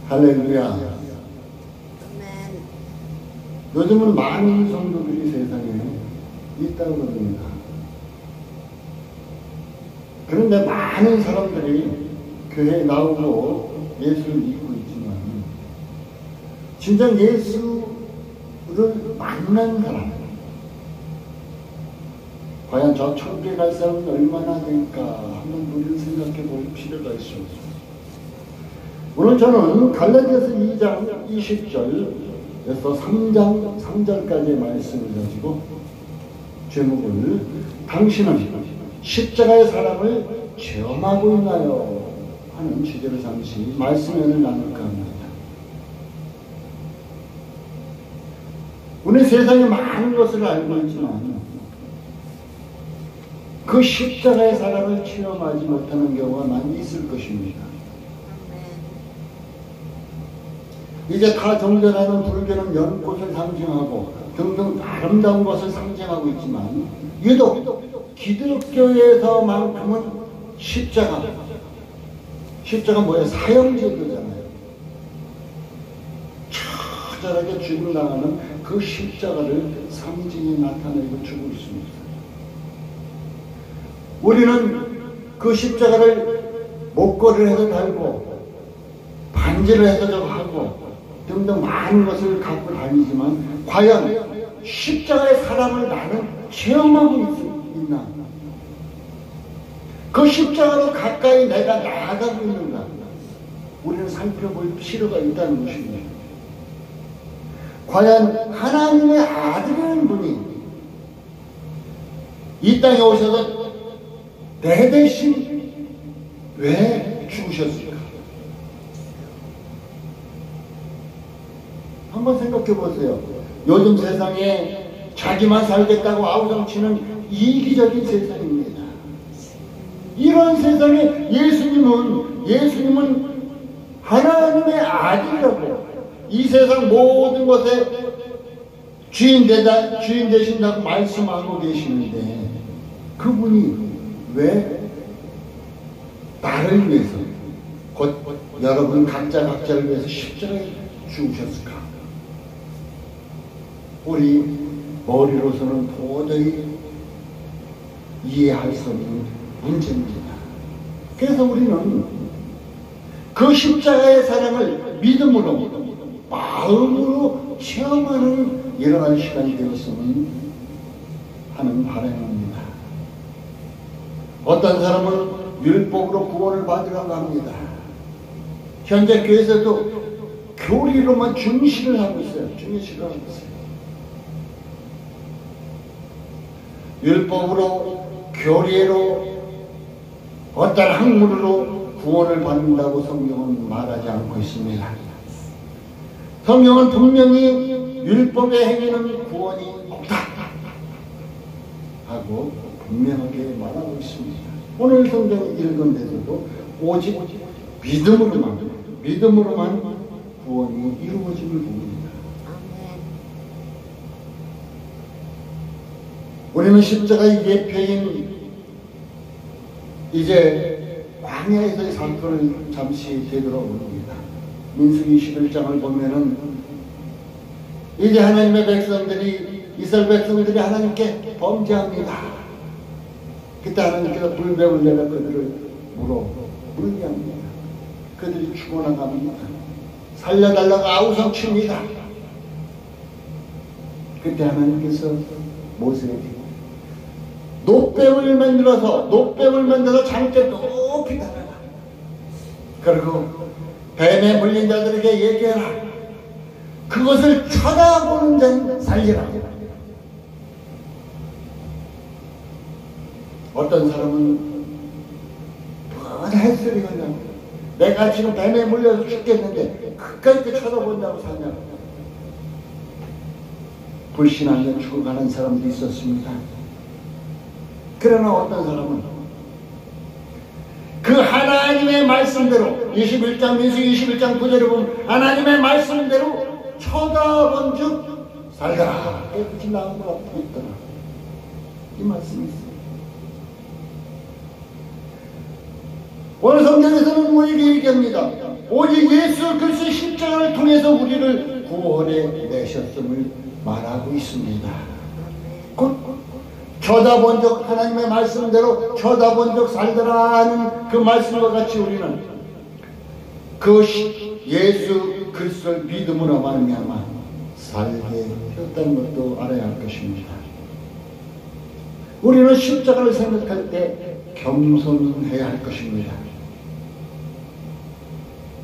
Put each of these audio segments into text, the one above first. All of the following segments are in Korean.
할렐루야. 아멘. 요즘은 많은 성도들이 세상에 있다고 그럽니다. 그런데 많은 사람들이 교회에 나오고 예수를 믿고 있지만 진짜 예수를 만난 사람, 과연 저 천국에 갈 사람은 얼마나 될까 한번 우리는 생각해 볼 필요가 있습니다. 오늘 저는 갈라디아서 2장 20절에서 3장 3절까지의 말씀을 가지고 제목을 당신은 십자가의 사랑을 체험하고 있나요? 하는 주제로 잠시 말씀을 나눌까 합니다. 우리 세상에 많은 것을 알고 있지만 그 십자가의 사랑을 체험하지 못하는 경우가 많이 있을 것입니다. 이제 다 정전하는 불교는 연꽃을 상징하고 등등 아름다운 것을 상징하고 있지만 유독 기독교에서만큼은 십자가 뭐예요? 사형제도잖아요. 처절하게 죽임당하는 그 십자가를 상징이 나타내고 주고 있습니다. 우리는 그 십자가를 목걸이를 해서 달고 반지를 해서 저거 하고 등등 많은 것을 갖고 다니지만 과연 십자가의 사랑을 나는 체험하고 있나? 그 십자가로 가까이 내가 나아가고 있는가? 우리는 살펴볼 필요가 있다는 것입니다. 과연 하나님의 아들이라는 분이 이 땅에 오셔서 내 대신 왜 죽으셨을까? 한번 생각해 보세요. 요즘 세상에 자기만 살겠다고 아우성치는 이기적인 세상입니다. 이런 세상에 예수님은 하나님의 아들이라고 이 세상 모든 것에 주인 되신다고 말씀하고 계시는데 그분이 왜 나를 위해서 곧 여러분 각자를 위해서 십자가에 죽으셨을까? 우리 머리로서는 도저히 이해할 수 없는 문제입니다. 그래서 우리는 그 십자가의 사랑을 믿음으로 마음으로 체험하는 일어날 시간이 되었으면 하는 바람입니다. 어떤 사람은 율법으로 구원을 받으려고 합니다. 현재 교회에서도 교리로만 중시를 하고 있어요. 중시를 하고 있어요. 율법으로 교리로 어떤 학문으로 구원을 받는다고 성경은 말하지 않고 있습니다. 성경은 분명히 율법의 행위는 구원이 없다 하고 분명하게 말하고 있습니다. 오늘 성경 읽은 데서도 오직 믿음으로만 구원이 이루어짐을 봅니다. 우리는 십자가의 예표인 이제 광야에서의 상표를 잠시 되돌아옵니다. 민수기 21장을 보면은 이제 하나님의 백성들이 이스라엘 백성들이 하나님께 범죄합니다. 그때 하나님께서 불뱀을 내려 그들을 물게 합니다. 그들이 죽어나갑니다. 살려달라고 아우성칩니다. 그때 하나님께서 모세에게 노뱀을 만들어서 장대 높이 달아라. 그리고 뱀에 물린 자들에게 얘기해라. 그것을 쳐다보는 자는 살리라. 어떤 사람은 뭐라 햇소리가냐, 내가 지금 뱀에 물려서 죽겠는데 그까짓 쳐다본다고 사냐고. 불신하며 죽어가는 사람도 있었습니다. 그러나 어떤 사람은 그 하나님의 말씀대로 21장 민수기 21장 9절에 보면 하나님의 말씀대로 쳐다본 즉 살더라. 깨끗이 나온 것 같아 있더라. 이 말씀이 있어요. 오늘 성경에서는 우리에게 얘기합니다. 오직 예수 그리스도의 십자가를 통해서 우리를 구원해 내셨음을 말하고 있습니다. 곧 쳐다본 적, 하나님의 말씀대로 쳐다본 적 살더라 하는 그 말씀과 같이 우리는 그것이 예수 그리스도를 믿음으로 말미암아 살게 되었다는 것도 알아야 할 것입니다. 우리는 십자가를 생각할 때 겸손해야 할 것입니다.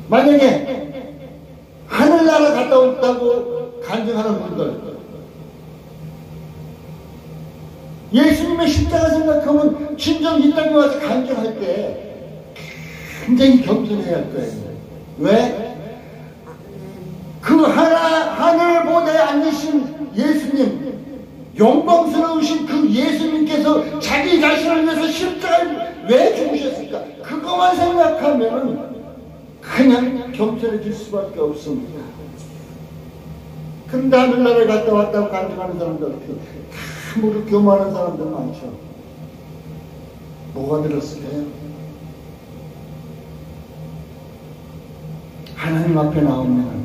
만약에 하늘나라 갔다 온다고 간증하는 분들, 예수님의 십자가 생각하면 진정 이 땅에 와서 간증할 때 굉장히 겸손해야 할 거예요. 왜? 그 하늘 보좌에 앉으신 예수님, 영광스러우신 그 예수님께서 자기 자신을 위해서 십자가를 왜 죽으셨을까? 그것만 생각하면 그냥 겸손해질 수밖에 없습니다. 그런데 하늘나라에 갔다 왔다고 간증하는 사람들, 무릎 교만한 사람들 많죠. 뭐가 들었을까요? 하나님 앞에 나오면,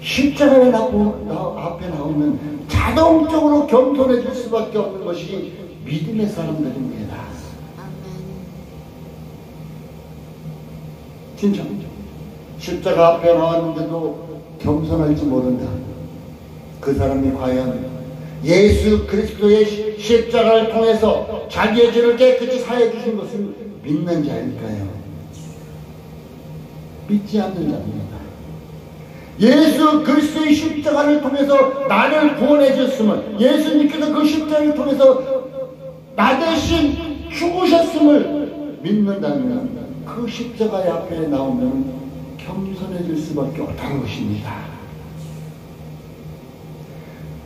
십자가에 앞에 나오면 자동적으로 겸손해질 수밖에 없는 것이 믿음의 사람들입니다. 진짜 십자가 앞에 나왔는데도 겸손할지 모른다. 그 사람이 과연 예수 그리스도의 십자가를 통해서 자기의 죄를 깨끗이 사해 주신 것을 믿는 자일까요? 믿지 않는 자입니다. 예수 그리스도의 십자가를 통해서 나를 구원해 주셨음을, 예수님께서 그 십자가를 통해서 나 대신 죽으셨음을 믿는다면 그 십자가의 앞에 나오면 겸손해질 수밖에 없다는 것입니다.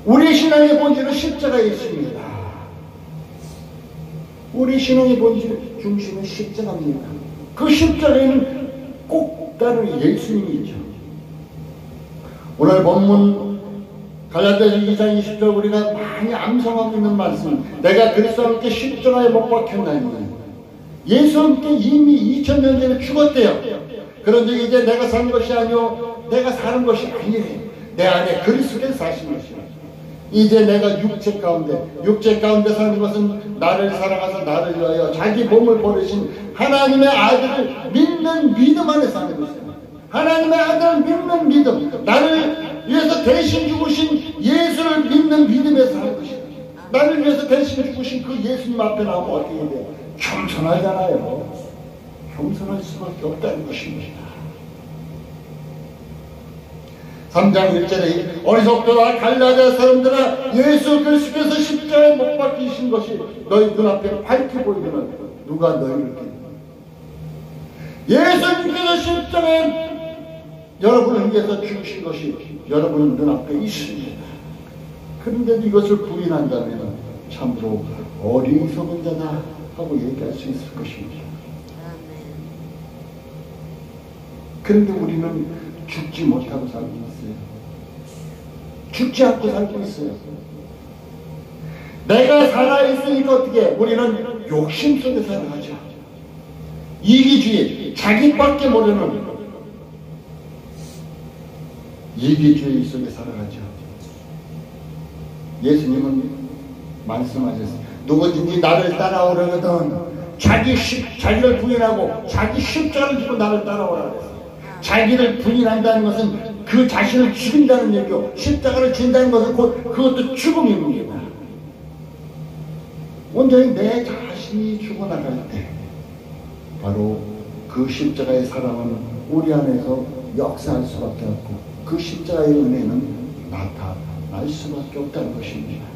우리 신앙의 본질은 십자가에 있습니다. 우리 신앙의 본질 중심은 십자가입니다. 그 십자가에는 꼭 따르는 예수님이 있죠. 오늘 본문 갈라디아서 2장 20절 우리가 많이 암송하고 있는 말씀, 내가 그리스도와 함께 십자가에 못 박혔나니, 예수와 함께 이미 2000년 전에 죽었대요. 그런데 이제 내가 사는 것이 아니요 내가 사는 것이 아니래. 내 안에 그리스도께서 사신 것이요. 이제 내가 육체 가운데 사는 것은 나를 사랑하사 나를 위하여 자기 몸을 버리신 하나님의 아들을 믿는 믿음 안에 사는 것이다. 하나님의 아들을 믿는 믿음, 나를 위해서 대신 죽으신 예수를 믿는 믿음에 사는 것이다. 나를 위해서 대신 죽으신 그 예수님 앞에 나오면 어떻게 돼요? 겸손하잖아요. 겸손할 수밖에 없다는 것입니다. 3장 1절에 어리석도다 갈라디아 사람들아, 예수 그리스도께서 십자가에 못 박히신 것이 너희 눈앞에 밝게 보이면 누가 너희를 깨? 예수님께서 십자가에 여러분을 위해서 죽으신 것이 여러분 눈앞에 있습니다. 그런데도 이것을 부인한다면 참으로 어리석은 자다 하고 얘기할 수 있을 것입니다. 그런데 우리는 죽지 못하고 살고 있어요. 죽지 않고 살고 있어요. 내가 살아있으니까 어떻게 해? 우리는 욕심 속에 살아가죠. 이기주의, 자기밖에 모르는 이기주의 속에 살아가죠. 예수님은 말씀하셨어요. 누구든지 나를 따라오려거든 자기를 부인하고 자기 십자가를 지고 나를 따라오라 그랬어요. 자기를 부인한다는 것은 그 자신을 죽인다는 얘기고, 십자가를 진다는 것은 그것도 죽음입니다. 온전히 내 자신이 죽어나갈 때 바로 그 십자가의 사랑은 우리 안에서 역사할 수밖에 없고 그 십자가의 은혜는 나타날 수밖에 없다는 것입니다.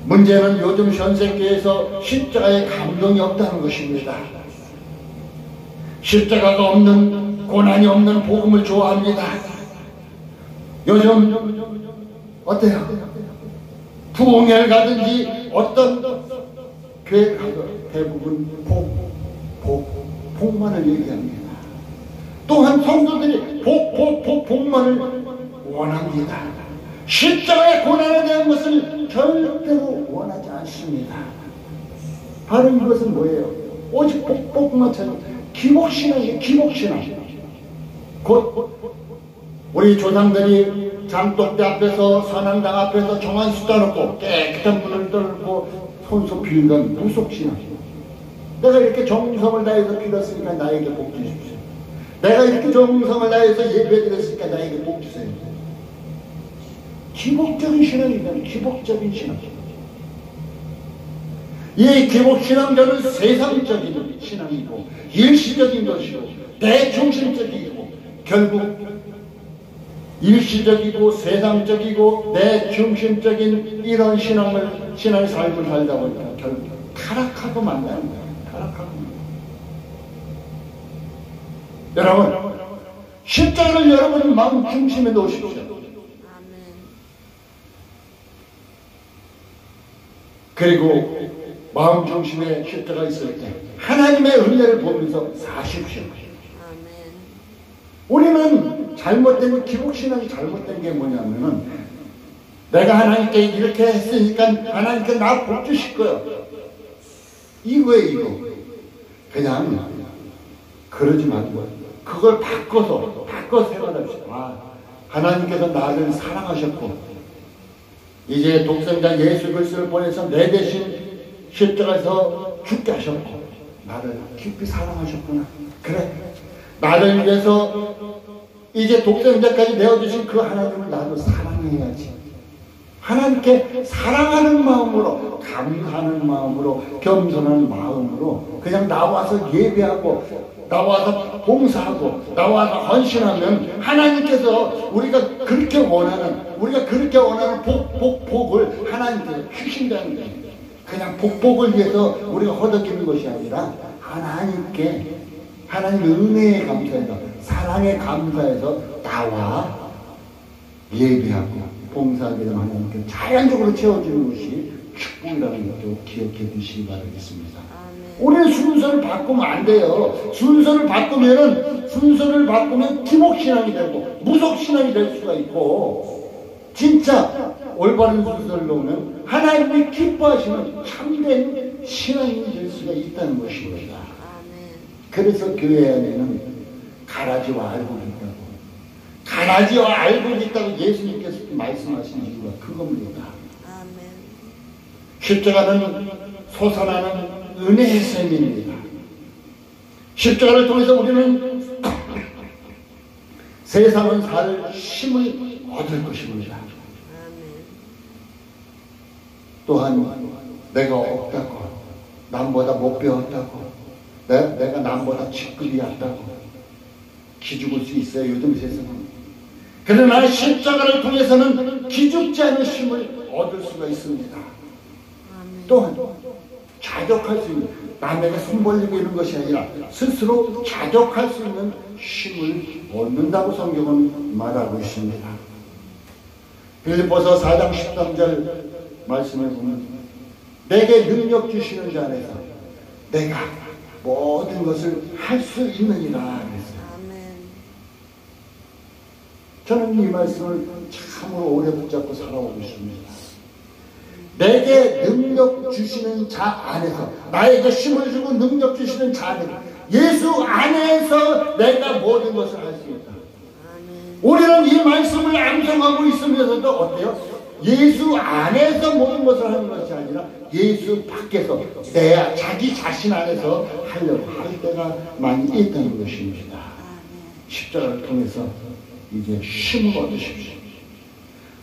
문제는 요즘 현세교회에서 십자가에 감동이 없다는 것입니다. 십자가가 없는, 고난이 없는 복음을 좋아합니다. 요즘 어때요? 부흥회를 가든지 어떤 교회 가도 대부분 복만을 얘기합니다. 또한 성도들이 복만을 원합니다. 십자가의 고난에 대한 것을 절대로 원하지 않습니다. 바로 이것은 뭐예요? 오직 복만 찾는 기복신앙이에요. 기복신앙. 곧 우리 조상들이 장독대 앞에서 선왕당 앞에서 정한 숫자 놓고 깨끗한 물을 떨고 손수 빌던 무속신앙. 내가 이렇게 정성을 다해서 빌었으니까 나에게 복 주십시오. 내가 이렇게 정성을 다해서 예배드렸으니까 나에게 복 주세요. 기복적인 신앙이면 기복적인 신앙. 이 기복신앙자는 세상적인 신앙이고 일시적인 것이고 내중심적이고 결국 일시적이고 세상적이고 내중심적인 이런 신앙의 삶을 살다 보니까 결국 타락하고 만나는 거예요. 타락하고 만나는 거예요. 여러분, 십자가를 여러분 마음 중심에 놓으십시오. 그리고 마음 중심에 십자가 있을 때 하나님의 은혜를 보면서 사십시오. 우리는 잘못된 기복신앙이 잘못된 게 뭐냐면은 내가 하나님께 이렇게 했으니까 하나님께 나 복 주실 거예요. 이거예요. 이거 그냥 그러지 말고 그걸 바꿔 생각합시다. 하나님께서 나를 사랑하셨고 이제 독생자 예수 그리스도를 보내서 내 대신 십자가에서 죽게 하셨고 나를 깊이 사랑하셨구나. 그래, 나를 위해서 이제 독생자까지 내어주신 그 하나님을 나도 사랑해야지. 하나님께 사랑하는 마음으로, 감사하는 마음으로, 겸손한 마음으로 그냥 나와서 예배하고 나와서 봉사하고 나와서 헌신하면 하나님께서 우리가 그렇게 원하는 복을 하나님께서 주신다는 거예요. 그냥 복을 위해서 우리가 허덕이는 것이 아니라 하나님께 하나님의 은혜에 감사해서 사랑에 감사해서 나와 예배하고 봉사하게 되면 하나님께 자연적으로 채워주는 것이 축복이라는 것도 기억해 두시기 바라겠습니다. 우리는 순서를 바꾸면 안 돼요. 순서를 바꾸면 기복신앙이 되고 무속신앙이 될 수가 있고 진짜 올바른 순서를 놓으면 하나님이 기뻐하시는 참된 신앙이 될 수가 있다는 것입니다. 그래서 교회 안에는 가라지와 알곡이 있다고. 가라지와 알곡이 있다고 예수님께서 말씀하신 이유가 그겁니다. 십자가는 솟아나는 은혜의 샘입니다. 십자가를 통해서 우리는 세상은 살 힘을 얻을 것입니다. 또한 내가 없다고, 남보다 못 배웠다고, 내가 남보다 직급이 얕다고 기죽을 수 있어요. 요즘 세상은. 그러나 십자가를 통해서는 기죽지 않은 힘을 얻을 수가 있습니다. 또한 자족할 수 있는, 남에게 손 벌리고 이런 것이 아니라 스스로 자족할 수 있는 힘을 얻는다고 성경은 말하고 있습니다. 빌립보서 4장 13절 말씀을 보면 내게 능력 주시는 자 안에서 내가 모든 것을 할 수 있느니라 그랬어요. 저는 이 말씀을 참으로 오래 붙잡고 살아오고 있습니다. 내게 능력 주시는 자 안에서, 나에게 힘을 주고 능력 주시는 자 안에서, 예수 안에서 내가 모든 것을 할 수 있다. 우리는 이 말씀을 암송하고 있으면서도 어때요? 예수 안에서 모든 것을 하는 것이 아니라 예수 밖에서 자기 자신 안에서 하려고 할 때가 많이 있다는 것입니다. 십자가를 통해서 이제 힘을 얻으십시오.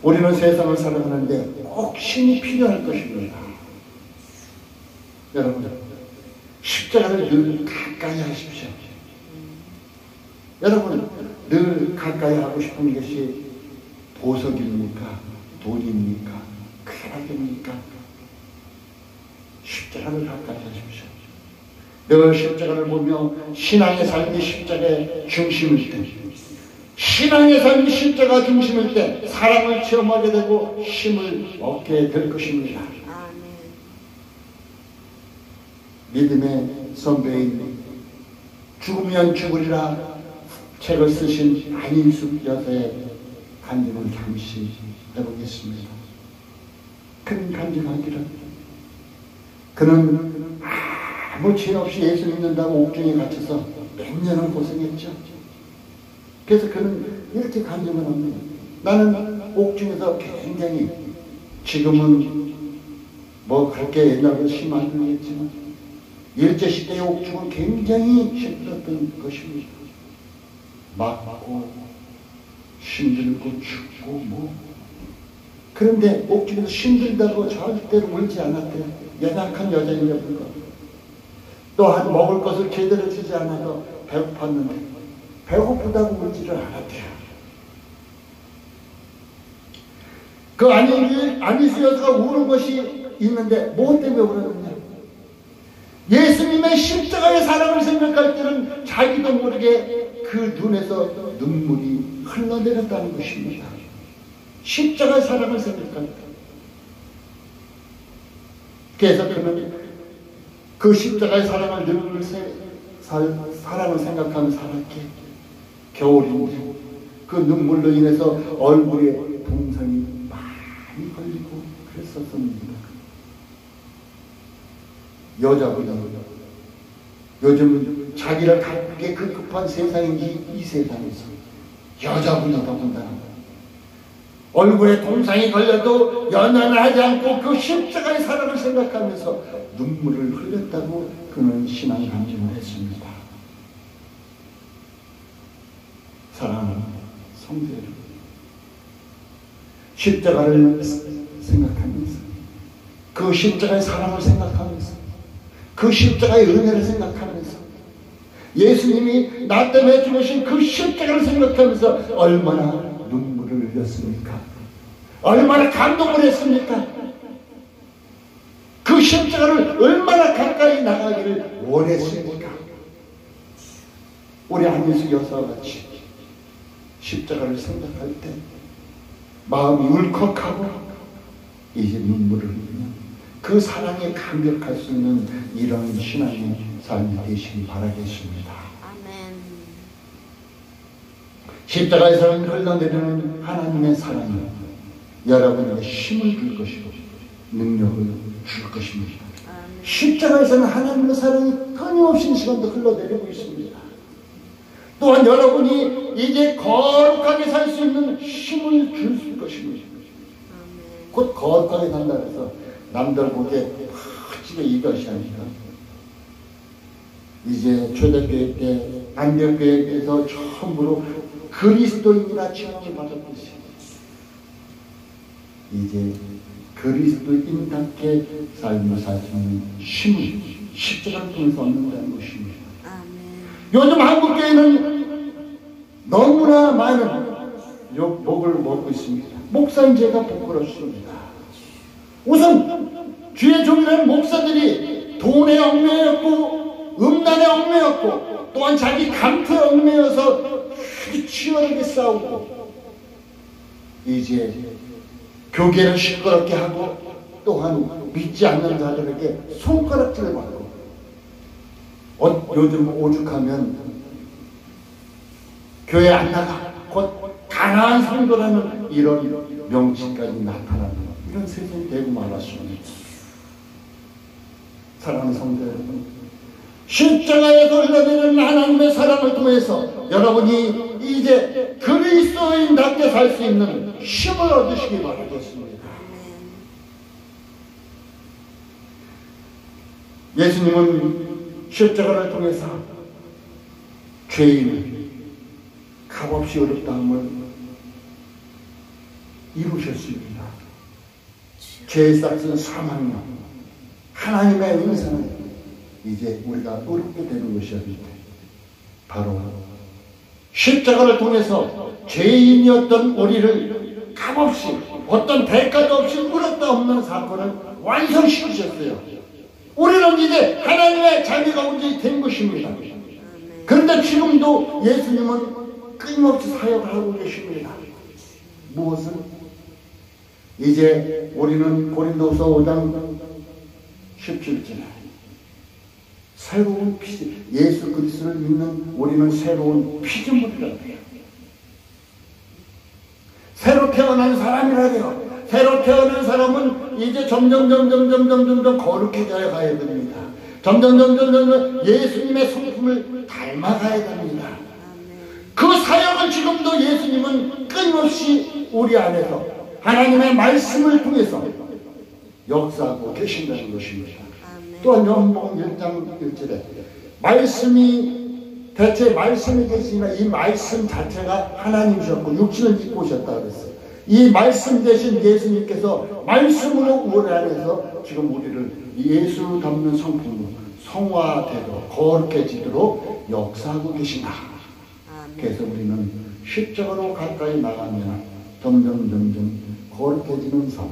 우리는 세상을 살아가는데 꼭 힘이 필요할 것입니다. 여러분, 십자가를 늘 가까이 하십시오. 여러분, 늘 가까이 하고 싶은 것이 보석입니까? 돈입니까? 쾌락입니까? 십자가를 가까이 하십시오. 늘 십자가를 보며 신앙의 삶이 십자가의 중심일 때, 신앙의 삶이 십자가 중심일 때 사랑을 체험하게 되고 힘을 얻게 될 것입니다. 믿음의 선배인 죽으면 죽으리라 책을 쓰신 안인숙 여사의 간증을 잠시 해보겠습니다. 그는 간증하기를 그는 아무 죄 없이 예수 믿는다고 옥중에 갇혀서 몇 년을 고생했죠. 그래서 그는 이렇게 간증을 합니다. 나는 옥중에서 굉장히, 지금은 뭐 그렇게 옛날보다 심하긴 하겠지만 일제시대의 옥중은 굉장히 힘들었던 것입니다. 맞고 힘들고 춥고 뭐. 그런데 옥중에서 힘들다고 절대로 울지 않았대요. 연약한 여자인가 불과. 또한 먹을 것을 제대로 주지 않아서 배고팠는데 배고프다고 울지를 않았대요. 그 안희수 여사가 우는 것이 있는데 뭐 때문에 울었느냐? 예수님의 십자가의 사랑을 생각할 때는 자기도 모르게 그 눈에서 눈물이 흘러내렸다는 것입니다. 십자가의 사랑을 생각할 때. 그래서 그는 그 십자가의 사랑을 늘 사랑을 생각하며 살았기에 겨울인데 그 눈물로 인해서 얼굴에 동상이 많이 걸리고 그랬었습니다. 여자보다 요즘 자기를 가꾸게 급한 세상인 이 세상에서 여자분이 더군다나 얼굴에 동상이 걸려도 연연하지 않고 그 십자가의 사랑을 생각하면서 눈물을 흘렸다고 그는 신앙 강림을 했습니다. 사랑하는 성도 여러분, 십자가를 생각하면서 그 십자가의 사랑을 생각하면서 그 십자가의 은혜를 생각하면서 예수님이 나 때문에 죽으신 그 십자가를 생각하면서 얼마나 눈물을 흘렸습니까? 얼마나 감동을 했습니까? 그 십자가를 얼마나 가까이 나가기를 원했습니까? 우리 안희수 여사와 같이 십자가를 생각할 때 마음이 울컥하고 이제 눈물을 흘리면 그 사랑에 감격할 수 있는 이런 신앙의 삶이 되시기 바라겠습니다. 아멘. 십자가에서 흘러내리는 하나님의 사랑이 여러분에게 힘을 줄 것이고 능력을 줄 것입니다. 아멘. 십자가에서는 하나님의 사랑이 끊임없이 시간도 흘러내리고 있습니다. 또한 여러분이 이제 거룩하게 살 수 있는 힘을 줄 것입니다. 아멘. 곧 거룩하게 산다 해서 남들 보기에 멋지게 이것이 아니라 이제 초대교회 때 안대교회에서 처음으로 그리스도인이라 칭함을 받았듯이 이제 그리스도인답게 삶을 살 수 있는 힘을 십자가를 통해서 얻는다는 것입니다. 아멘. 요즘 한국교회는 너무나 많은 욕을 먹고 있습니다. 목사인 제가 부끄럽습니다. 우선 주의 종이라는 목사들이 돈에 얽매였고 음란에 얽매였고 또한 자기 감투에 얽매여서 아주 치열하게 싸우고 이제 교계를 시끄럽게 하고 또한 믿지 않는 자들에게 손가락질을 받고 요즘 오죽하면 교회 안 나가 곧 가난한 성도라는 이런 명칭까지 나타나는 이런 세상이 되고 말았습니다. 사랑하는 성도 여러분, 십자가에서 흘러내리는 하나님의 사랑을 통해서 여러분이 이제 그리스도인답게 살 수 있는 힘을 얻으시기 바라겠습니다. 예수님은 십자가를 통해서 죄인을 값없이 어렵다함을 이루셨습니다. 죄의 싹은 사망이요 하나님의 은사는 이제 우리가 어렵게 되는 것이었는데 바로 십자가를 통해서 죄인이었던 우리를 값없이 어떤 대가도 없이 울었다 없는 사건을 완성시키셨어요. 우리는 이제 하나님의 자녀가 온전히 된 것입니다. 그런데 지금도 예수님은 끊임없이 사역을 하고 계십니다. 무엇은? 이제 우리는 고린도서 5장 17절에 새로운 피조, 예수 그리스도를 믿는 우리는 새로운 피조물이라고 해요. 새로 태어난 사람이라고요. 새로 태어난 사람은 이제 점점 거룩해져 가야 됩니다. 점점 예수님의 성품을 닮아가야 됩니다. 그 사역을 지금도 예수님은 끊임없이 우리 안에서 하나님의 말씀을 통해서 역사하고 계신다는 것입니다. 또한 요한복음 1장 1절에 말씀이 대체 말씀이 계시나 이 말씀 자체가 하나님이셨고 육신을 입고 오셨다 그랬어요. 이 말씀 대신 예수님께서 말씀으로 우리 안에서 지금 우리를 예수 닮는 성품으로 성화되도록 거룩해지도록 역사하고 계신다. 그래서 우리는 십자가로 가까이 나가면 점점 거룩해지는 삶,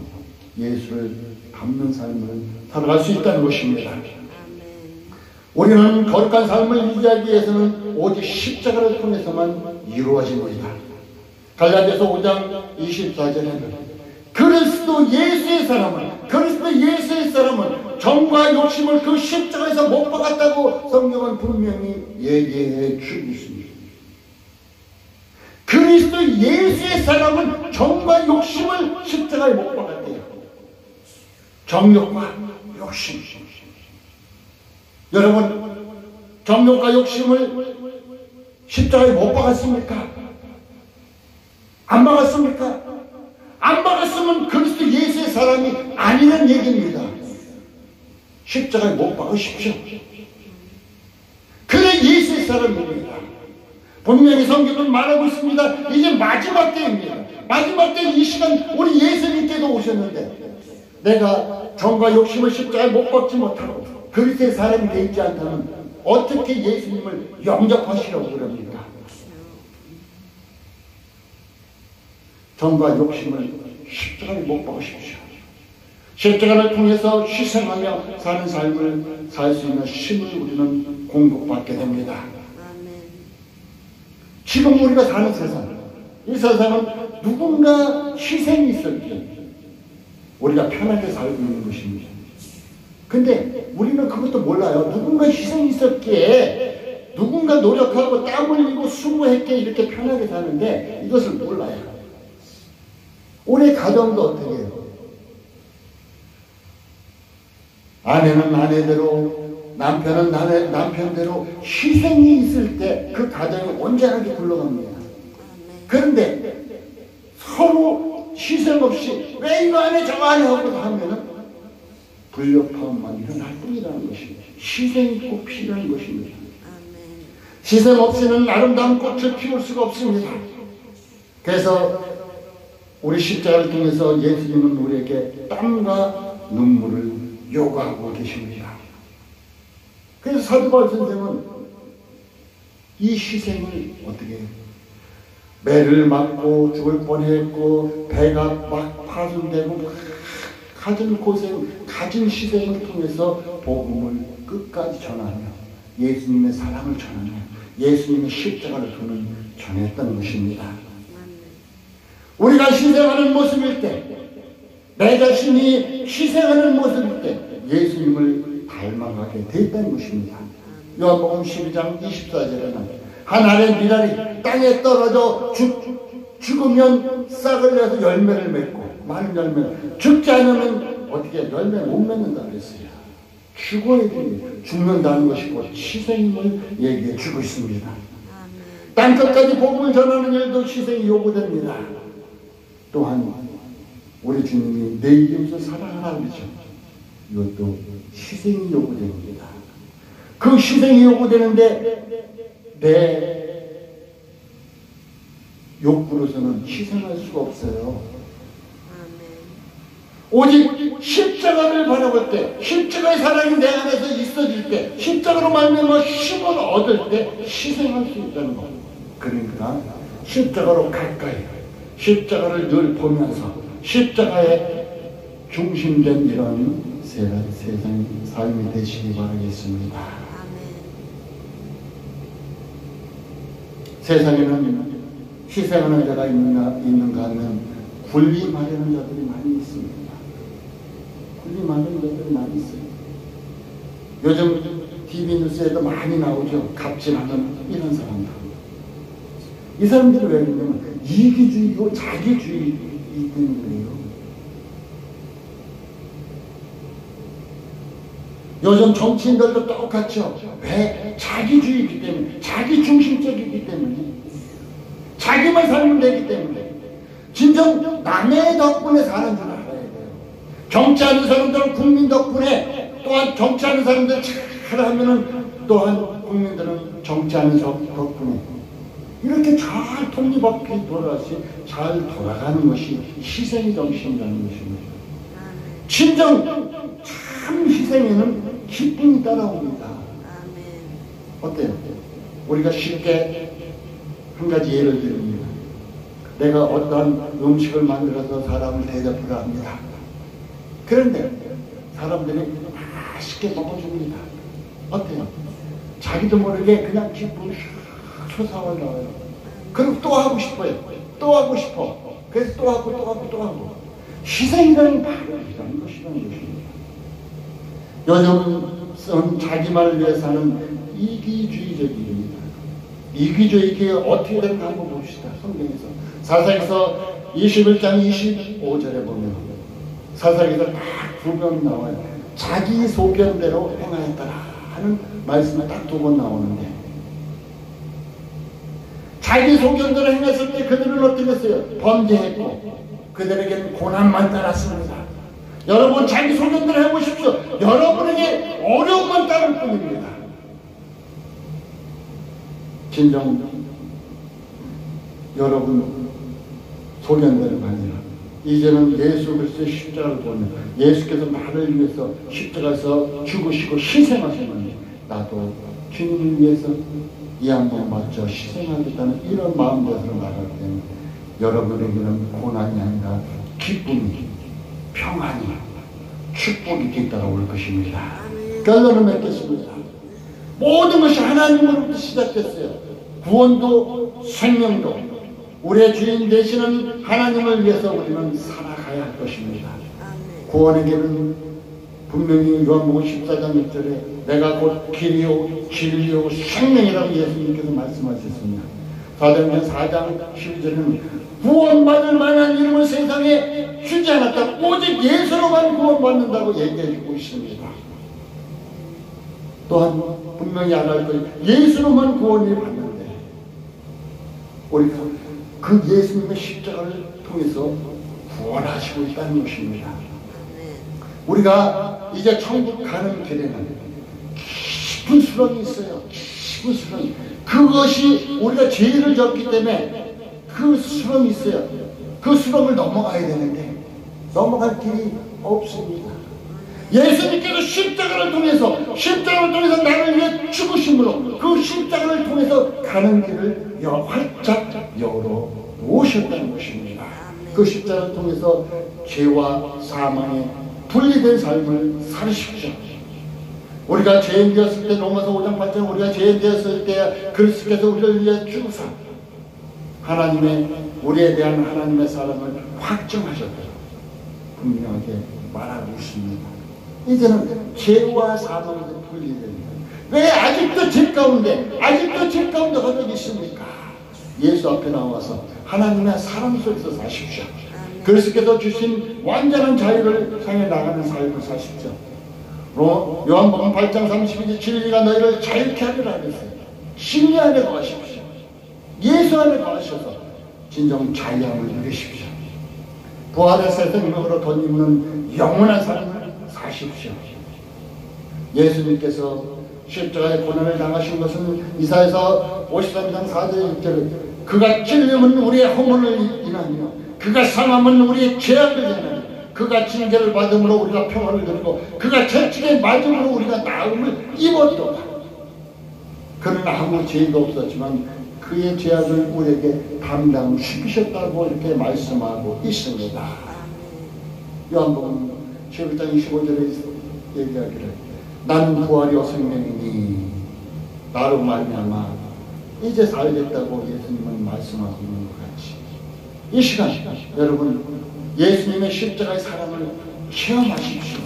예수를 닮는 삶을 살아갈 수 있다는 것입니다. 우리는 거룩한 삶을 유지하기 위해서는 오직 십자가를 통해서만 이루어집니다. 갈라디아서 5장 24절에는 그리스도 예수의 사람은 정과 욕심을 그 십자가에서 못 박았다고 성경은 분명히 얘기해 주고 있습니다. 그리스도 예수의 사람은 정과 욕심을 십자가에 못 박았대요. 정욕과 욕심. 여러분, 정욕과 욕심을 십자가에 못 박았습니까? 안 박았습니까? 안 박았으면 그리스도 예수의 사람이 아니라는 얘기입니다. 십자가에 못 박으십시오. 그래 예수의 사람입니다. 분명히 성경은 말하고 있습니다. 이제 마지막 때입니다. 마지막 때 이 시간 우리 예수님께도 오셨는데 내가 정과 욕심을 십자가에 못 박지 못하고 그리스도의 사람이 되지 않다면 어떻게 예수님을 영접하시려고 그럽니까? 정과 욕심을 십자가에 못 박으십시오. 십자가를 통해서 희생하며 사는 삶을 살 수 있는 힘을 우리는 공급받게 됩니다. 지금 우리가 사는 세상, 이 세상은 누군가 희생이 있었기에 우리가 편하게 살고 있는 것입니다. 근데 우리는 그것도 몰라요. 누군가 희생이 있었기에 누군가 노력하고 땀 흘리고 수고했기에 이렇게 편하게 사는데 이것을 몰라요. 우리 가정도 어떻게 해요? 아내는 아내대로, 남편은 남편대로 희생이 있을 때 그 가정이 온전하게 굴러갑니다. 그런데 서로 희생 없이 왜 이거 안 해 저거 안 해 하고 하면은 불협화음만 일어날 뿐이라는 것입니다. 희생이 꼭 필요한 것입니다. 희생 없이는 아름다운 꽃을 피울 수가 없습니다. 그래서 우리 십자가를 통해서 예수님은 우리에게 땀과 눈물을 요구하고 계십니다. 그래서 사도 바울 선생은 이 희생을 어떻게 해요? 매를 맞고 죽을 뻔했고 배가 막 파손되고 가진 고생, 가진 희생을 통해서 복음을 끝까지 전하며 예수님의 사랑을 전하며 예수님의 십자가를 전했던 것입니다. 우리가 희생하는 모습일 때, 내 자신이 희생하는 모습일 때 예수님을 닮아가게 되었다는 것입니다. 요한복음 12장 24절에는 한 알의 미랄이 땅에 떨어져 죽으면 싹을 내서 열매를 맺고 많은 열매를, 죽지 않으면 어떻게 열매 못 맺는다 그랬어요. 죽어야 돼. 죽는다는 것이고 희생을 얘기해 주고 있습니다. 땅끝까지 복음을 전하는 일도 희생이 요구됩니다. 또한 우리 주님이 내 이름으로 사랑하라 그러죠. 이것도 희생이 요구됩니다. 그 희생이 요구되는데 내 욕구로서는 희생할 수가 없어요. 오직 십자가를 바라볼 때, 십자가의 사랑이 내 안에서 있어질 때, 십자가로 말미암아 힘을 얻을 때 희생할 수 있다는 것. 그러니까 십자가로 가까이, 십자가를 늘 보면서 십자가에 중심된 이런 세상의 삶이 되시기 바라겠습니다. 세상에는 희생하는 자가 있는가 하면 군림하려는 자들이 많이 있습니다. 군림하려는 자들이 많이 있어요. 요즘 TV 뉴스에도 많이 나오죠. 갑질하는 이런 사람들. 이 사람들이 왜 그러냐면 이기주의고 자기주의 때문이에요. 요즘 정치인들도 똑같죠. 왜? 자기주의이기 때문에, 자기중심적이기 때문에. 자기만 살면 되기 때문에 진정 남의 덕분에 사는 줄 알아야 돼요. 정치하는 사람들은 국민 덕분에, 또한 정치하는 사람들 잘하면은 또한 국민들은 정치하는 덕분에 이렇게 잘 톱니바퀴 돌아가시 잘 돌아가는 것이 희생의 정신이라는 것입니다. 진정 참 희생에는 기쁨이 따라옵니다. 어때요? 우리가 쉽게 한 가지 예를 드립니다. 내가 어떠한 음식을 만들어서 사람을 대접을 합니다. 그런데 사람들이 맛있게 먹어줍니다. 어때요? 자기도 모르게 그냥 기쁨이 솟아올 나와요. 그럼 또 하고 싶어요. 또 하고 싶어. 그래서 또 하고 또 하고 또 하고. 희생이라는 바로 이런 것이라는 것입니다. 요즘은 자기만을 위해 사는 이기주의적입니다. 이기주의가 어떻게 되는가 한번 봅시다. 성경에서 사사기서 21장 25절에 보면 사사기서 딱 두 번 나와요. 자기 소견대로 행하였더라 하는 말씀이 딱 두 번 나오는데, 자기 소견대로 행했을 때 그들은 어떻게 했어요? 범죄했고 그들에게는 고난만 따랐습니다. 여러분 자기 소견대로 해보십시오. 여러분에게 어려움만 따를 뿐입니다. 진정 여러분 소견대로 가니라. 이제는 예수 그리스도의 십자가를 보면 예수께서 나를 위해서 십자가에서 죽으시고 희생하시면 나도 주님을 위해서 이 한번 맞춰 희생하겠다는 이런 마음가짐으로 나갈 때는 여러분에게는 고난이 아니라 기쁨이, 평안이, 축복이 뒤따라올 것입니다. 결론을 맺겠습니다. 모든 것이 하나님으로부터 시작됐어요. 구원도 생명도 우리의 주인 되시는 하나님을 위해서 우리는 살아가야 할 것입니다. 구원에게는 분명히 요한복음 14장 1절에 내가 곧 길이요 진리요 생명이라고 예수님께서 말씀하셨습니다. 사도행전 4장 12절에는 구원받을 만한 이름을 세상에 주지 않았다. 오직 예수로만 구원받는다고 얘기해주고 있습니다. 또한 분명히 알아야 할 것이 예수로만 구원을 받는데 우리가 그 예수님의 십자가를 통해서 구원하시고 있다는 것입니다. 우리가 이제 천국 가는 길에는 깊은 수렁이 있어요. 깊은 수렁이. 그것이 우리가 죄를 졌기 때문에 그 수렁이 있어요. 그 수렁을 넘어가야 되는데 넘어갈 길이 없습니다. 예수님께서 십자가를 통해서 나를 위해 죽으심으로 그 십자가를 통해서 가는 길을 활짝 열어 놓으셨다는 것입니다. 그 십자가를 통해서 죄와 사망에 분리된 삶을 사십시오. 우리가 죄인 되었을 때 로마서 5장 8장 우리가 죄인 되었을 때 그리스도께서 우리를 위해 죽으사 우리에 대한 하나님의 사랑을 확정하셨다고 분명하게 말하고 있습니다. 이제는 죄와 사망에서 분리됩니다. 왜 아직도 죄 가운데 허덕이 있습니까? 예수 앞에 나와서 하나님의 사랑 속에서 사십시오. 그리스도께서 주신 완전한 자유를 향해 나가는 삶을 사십시오. 요한복음 8장 32절 진리가 너희를 자유케 하리라 그랬어요. 진리 안에 거하십시오. 예수 안에 거하셔서 진정 자유함을 누리십시오. 부활의 새 생명으로 덧입는 영원한 삶을 사십시오. 예수님께서 십자가의 고난을 당하신 것은 이사야서 53장 4절 6절에 그가 찔림은 우리의 허물을 인하며 그가 상함은 우리의 죄악을 인하며 그가 징계를 받음으로 우리가 평안을 누리고 그가 채찍에 맞음으로 우리가 나음을 입었도다. 그는 아무 죄가 없었지만 그의 죄악을 우리에게 담당시키셨다고 이렇게 말씀하고 있습니다. 요한복음 11장 25절에 얘기하기를 나는 부활이요 생명이니 나로 말미암아 이제 살겠다고 예수님은 말씀하고 있는 것 같이 이 시간 여러분 예수님의 십자가의 사랑을 체험하십시오.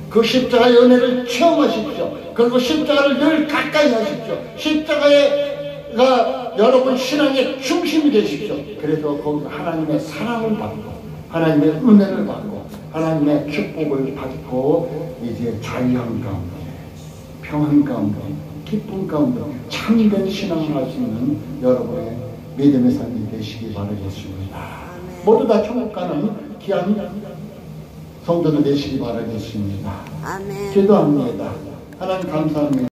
그 십자가의 은혜를 체험하십시오. 그리고 십자가를 늘 가까이 하십시오. 십자가가 여러분 신앙의 중심이 되십시오. 그래서 거기서 하나님의 사랑을 받고 하나님의 은혜를 받고 하나님의 축복을 받고 이제 자유함 가운데 평안 가운데 기쁨 가운데 참된 신앙을 할 수 있는 여러분의 믿음의 삶이 되시기 바라겠습니다. 아멘. 모두 다 천국 가는 귀한 성도들 되시기 바라겠습니다. 아멘. 기도합니다. 하나님 감사합니다.